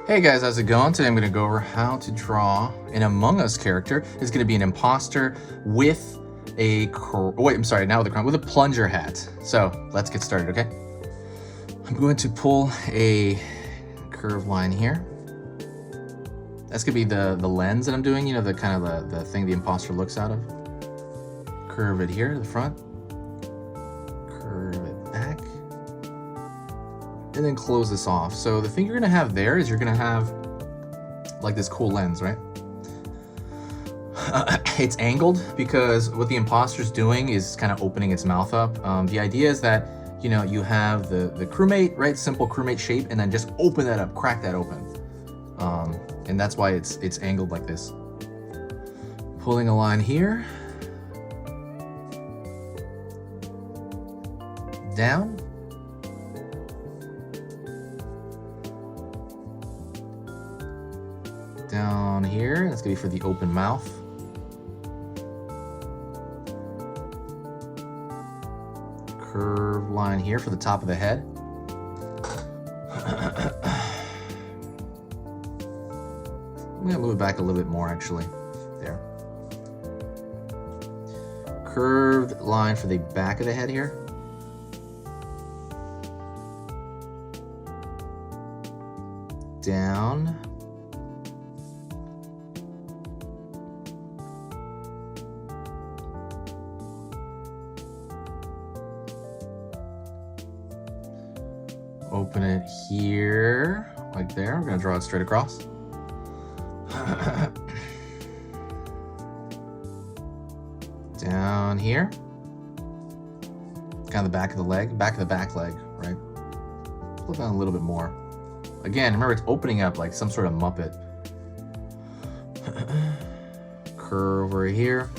Hey guys, how's it going? Today I'm going to go over how to draw an Among Us character. It's going to be an imposter with a with a plunger hat. So let's get started, okay? I'm going to pull a curved line here. That's going to be the lens that I'm doing, you know, the kind of the thing the imposter looks out of. Curve it here to the front. Curve it back. And then close this off. So the thing you're gonna have there is you're gonna have like this cool lens, right? It's angled because what the imposter's doing is kind of opening its mouth up. The idea is that, you know, you have the crewmate, right? Simple crewmate shape, and then just open that up, crack that open. And that's why it's angled like this. Pulling a line here. Down. Down here, that's gonna be for the open mouth. Curved line here for the top of the head. I'm gonna move it back a little bit more actually. There. Curved line for the back of the head here. Down. Open it here, like there. We're gonna draw it straight across. Down here. Kind of the back of the leg, back of the back leg, right? Pull it down a little bit more. Again, remember it's opening up like some sort of Muppet. Curve over here.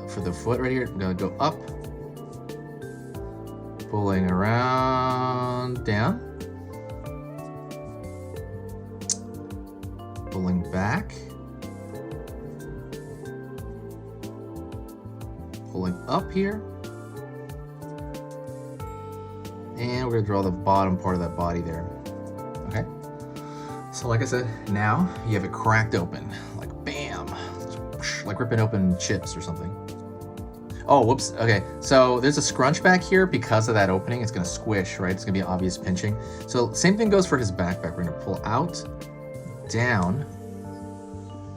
For the foot right here, I'm gonna go up. Pulling around, down. Pulling back. Pulling up here. And we're gonna draw the bottom part of that body there. Okay. So like I said, now you have it cracked open. Like bam. Like ripping open chips or something. Oh, whoops. Okay, so there's a scrunch back here because of that opening. It's gonna squish, right? It's gonna be obvious pinching. So same thing goes for his backpack. We're gonna pull out, down.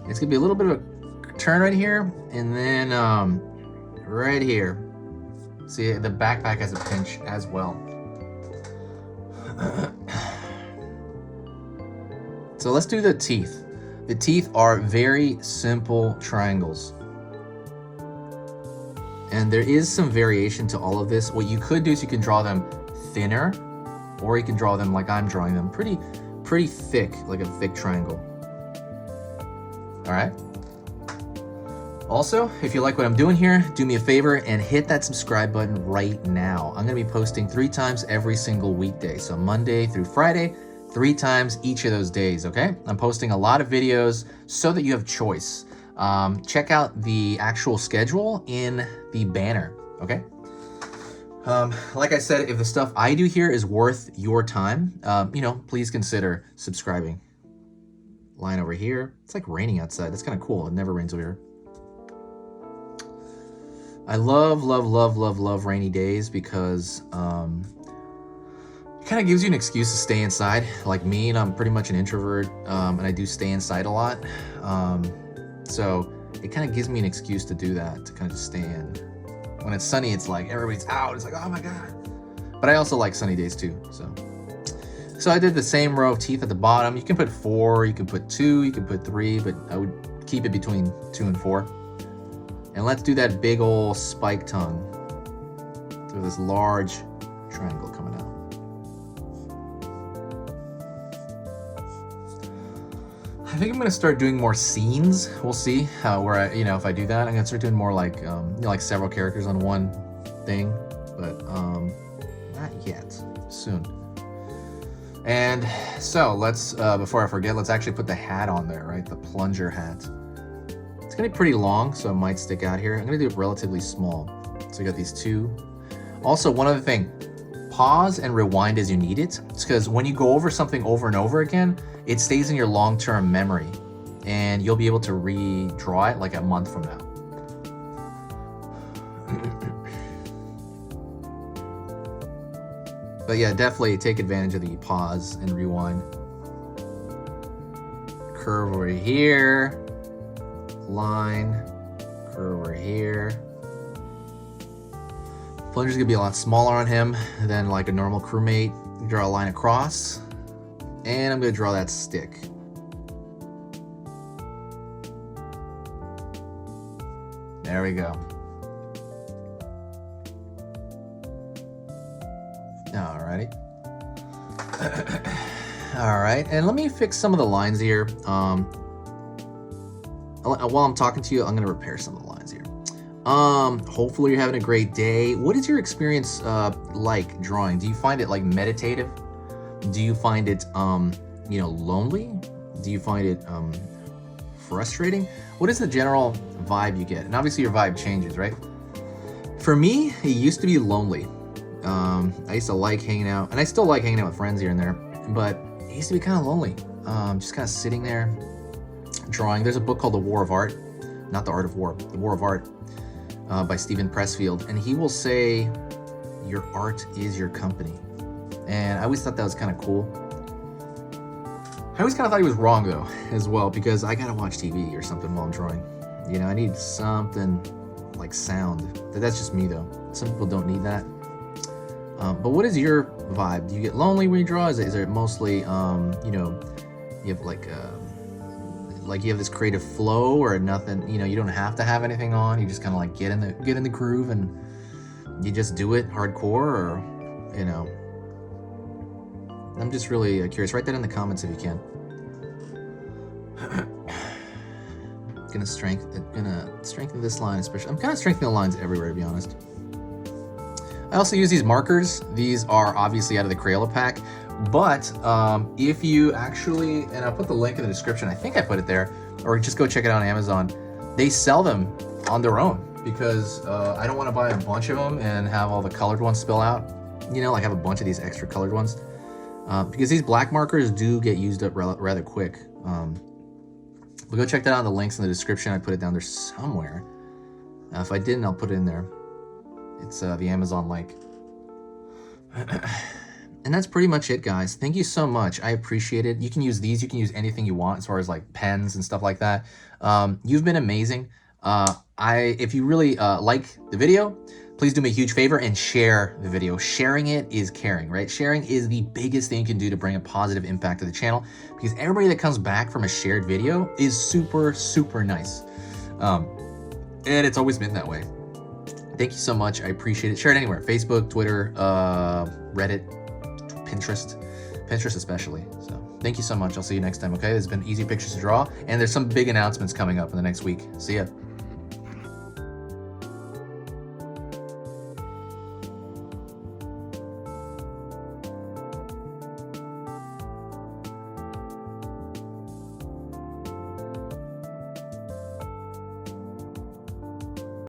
It's gonna be a little bit of a turn right here, and then right here. See, the backpack has a pinch as well. So let's do the teeth. The teeth are very simple triangles. And there is some variation to all of this. What you could do is you can draw them thinner, or you can draw them like I'm drawing them, pretty thick, like a thick triangle. All right. Also, if you like what I'm doing here, do me a favor and hit that subscribe button right now. I'm gonna be posting 3 times every single weekday. So Monday through Friday, 3 times each of those days, okay? I'm posting a lot of videos so that you have choice. Check out the actual schedule in the banner, okay? Like I said, if the stuff I do here is worth your time, you know, please consider subscribing. Line over here. It's like raining outside. That's kind of cool. It never rains over here. I love rainy days because it kind of gives you an excuse to stay inside. Like me, and I'm pretty much an introvert, and I do stay inside a lot. So it kind of gives me an excuse to do that, to kind of just stay in. When it's sunny, it's like everybody's out. It's like, oh my God. But I also like sunny days too, so I did the same row of teeth at the bottom. You can put 4, you can put 2, you can put 3, but I would keep it between 2 and 4. And let's do that big old spike tongue with this large triangle coming out. I think I'm gonna start doing more scenes. We'll see where I, you know, if I do that, I'm gonna start doing more like, you know, like several characters on one thing, but not yet. Soon. And so let's, before I forget, let's actually put the hat on there, right? The plunger hat. It's gonna be pretty long, so it might stick out here. I'm gonna do it relatively small. So we got these 2. Also, one other thing, pause and rewind as you need it. It's because when you go over something over and over again, it stays in your long-term memory, and you'll be able to redraw it like a month from now. But yeah, definitely take advantage of the pause and rewind. Curve over here, line, curve over here. Plunger's gonna be a lot smaller on him than like a normal crewmate. Draw a line across, and I'm gonna draw that stick. There we go. Alrighty. All right, and let me fix some of the lines here. While I'm talking to you, I'm gonna repair some of the lines here. Hopefully you're having a great day. What is your experience like drawing? Do you find it like meditative? Do you find it lonely? Do you find it frustrating? What is the general vibe you get? And obviously your vibe changes, right? For me, it used to be lonely. I used to like hanging out, and I still like hanging out with friends here and there, but it used to be kind of lonely. Just kind of sitting there drawing. There's a book called The War of Art, not The Art of War, The War of Art, by Stephen Pressfield, and he will say, your art is your company. And I always thought that was kind of cool. I always kind of thought he was wrong though, as well, because I gotta watch TV or something while I'm drawing. You know, I need something like sound. That's just me though. Some people don't need that. But what is your vibe? Do you get lonely when you draw? Is it mostly, you have like you have this creative flow, or nothing? You know, you don't have to have anything on. You just kind of like get in the groove and you just do it hardcore, or you know. I'm just really curious. Write that in the comments if you can. Gonna strengthen this line especially. I'm kind of strengthening the lines everywhere, to be honest. I also use these markers. These are obviously out of the Crayola pack, but if you actually, and I'll put the link in the description, I think I put it there, or just go check it out on Amazon. They sell them on their own, because I don't want to buy a bunch of them and have all the colored ones spill out. You know, like have a bunch of these extra colored ones. Because these black markers do get used up rather quick. But go check that out in the links in the description. I put it down there somewhere. If I didn't, I'll put it in there. It's the Amazon link. And that's pretty much it, guys. Thank you so much. I appreciate it. You can use these. You can use anything you want as far as like pens and stuff like that. You've been amazing. If you really like the video, please do me a huge favor and share the video. Sharing it is caring, right? Sharing is the biggest thing you can do to bring a positive impact to the channel, because everybody that comes back from a shared video is super, super nice. And it's always been that way. Thank you so much. I appreciate it. Share it anywhere. Facebook, Twitter, Reddit, Pinterest especially. So thank you so much. I'll see you next time, okay? This has been Easy Pictures to Draw, and there's some big announcements coming up in the next week. See ya.